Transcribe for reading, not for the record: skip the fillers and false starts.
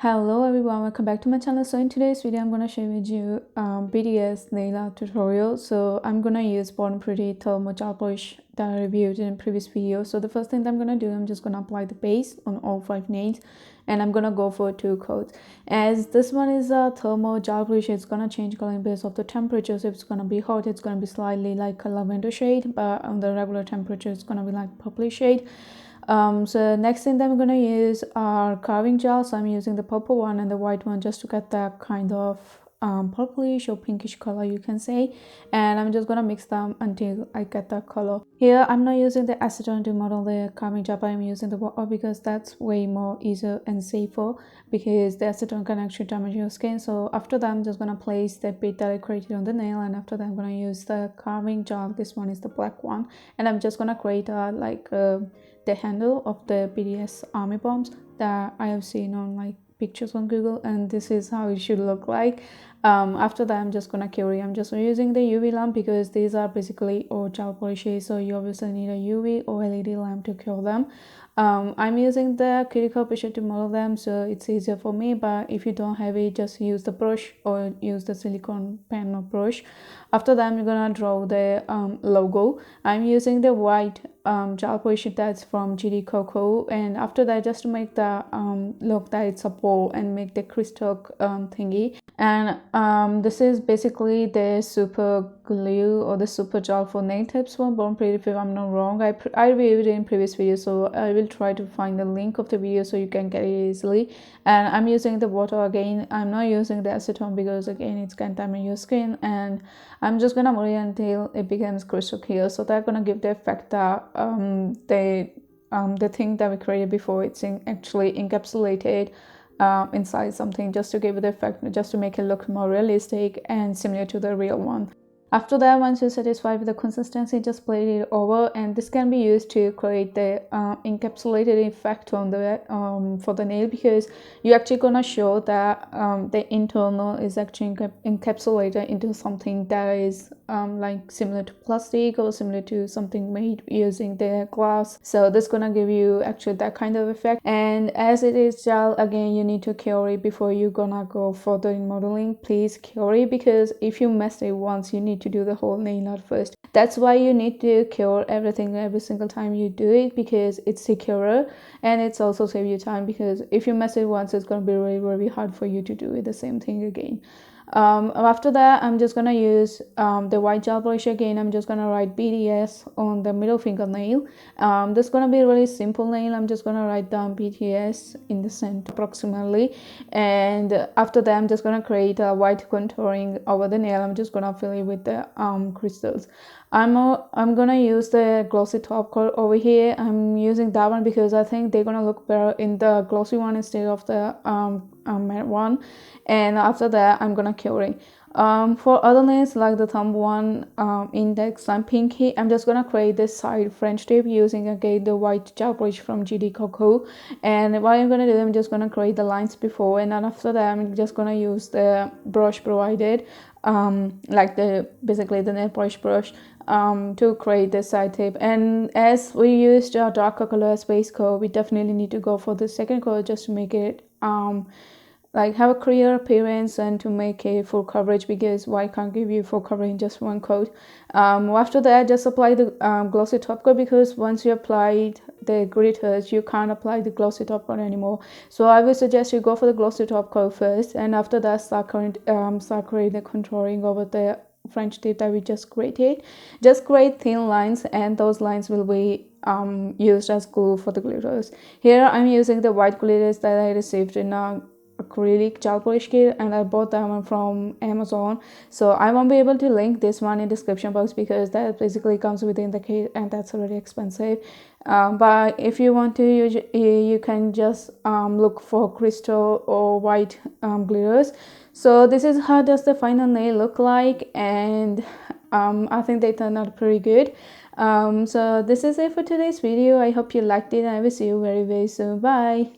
Hello everyone, welcome back to my channel. So in today's video I'm gonna share with you BTS nail art tutorial. So I'm gonna use Born Pretty thermal gel polish that I reviewed in a previous video. So the first thing that I'm gonna do, I'm just gonna apply the base on all 5 nails, and I'm gonna go for 2 coats. As this one is a thermal gel polish, it's gonna change color based off the temperature. So if it's gonna be hot, it's gonna be slightly like a lavender shade, but on the regular temperature it's gonna be like purple shade. So next thing that I'm gonna use are carving gels. So I'm using the purple one and the white one just to get that kind of purplish or pinkish color, you can say, and I'm just gonna mix them until I get that color. Here I'm not using the acetone to model the carving gel, but I'm using the water because that's way more easier and safer, because the acetone can actually damage your skin. So after that I'm just gonna place the bit that I created on the nail, and after that I'm gonna use the carving gel. This one is the black one, and I'm just gonna create the handle of the BTS army bombs that I have seen on like pictures on Google, and this is how it should look like. After that I'm just gonna cure it. I'm just using the UV lamp because these are basically all gel polishes, so you obviously need a UV or LED lamp to cure them. I'm using the cuticle pusher to model them, so it's easier for me, but if you don't have it, just use the brush or use the silicone pen or brush. After that I'm gonna draw the logo. I'm using the white gel polish that's from GD Coco, and after that, just to make the look that it's a bowl and make the crystal thingy. And this is basically the super glue or the super gel for nail tips from Born Pretty, if I'm not wrong. I reviewed it in previous video, so I will try to find the link of the video so you can get it easily. And I'm using the water again. I'm not using the acetone because again it's gonna damage your skin, and I'm just gonna move it until it becomes crystal clear. So that's gonna give the effect that the thing that we created before, it's actually encapsulated inside something, just to give it the effect, just to make it look more realistic and similar to the real one. After that, once you're satisfied with the consistency, just blend it over, and this can be used to create the encapsulated effect on the for the nail, because you're actually gonna show that the internal is actually encapsulated into something that is like similar to plastic or similar to something made using the glass. So this gonna give you actually that kind of effect. And as it is gel, again you need to cure it before you're gonna go further in modeling. Please cure it, because if you mess it once, you need to do the whole nail art first. That's why you need to cure everything every single time you do it, because it's secure, and it's also save you time, because if you mess it once, it's going to be really, really hard for you to do it the same thing again. After that I'm just gonna use the white gel polish again. I'm just gonna write BTS on the middle fingernail. This is gonna be a really simple nail. I'm just gonna write down BTS in the center approximately, and after that I'm just gonna create a white contouring over the nail. I'm just gonna fill it with the crystals. I'm gonna use the glossy top coat over here. I'm using that one because I think they're gonna look better in the glossy one instead of the matte one. And after that I'm gonna cure it. For other nails like the thumb one, index and pinky, I'm just gonna create this side French tip using again the white gel polish from GD Coco. And what I'm gonna do, I'm just gonna create the lines before, and then after that I'm just gonna use the brush provided, like basically the nail polish brush, to create the side tip. And as we used a darker color as base coat, we definitely need to go for the second coat just to make it like have a clear appearance and to make a full coverage, because white can't give you full coverage in just one coat. After that, just apply the glossy top coat, because once you applied the glitters, you can't apply the glossy top coat anymore. So I would suggest you go for the glossy top coat first, and after that start creating the contouring over the French tip that we just created. Just create thin lines, and those lines will be used as glue for the glitters. Here I'm using the white glitters that I received in a acrylic gel polish kit, and I bought that one from Amazon. So I won't be able to link this one in description box because that basically comes within the kit, and that's already expensive. But if you want to, you can just look for crystal or white glitters. So this is how does the final nail look like, and I think they turned out pretty good. So this is it for today's video. I hope you liked it, and I will see you very, very soon. Bye.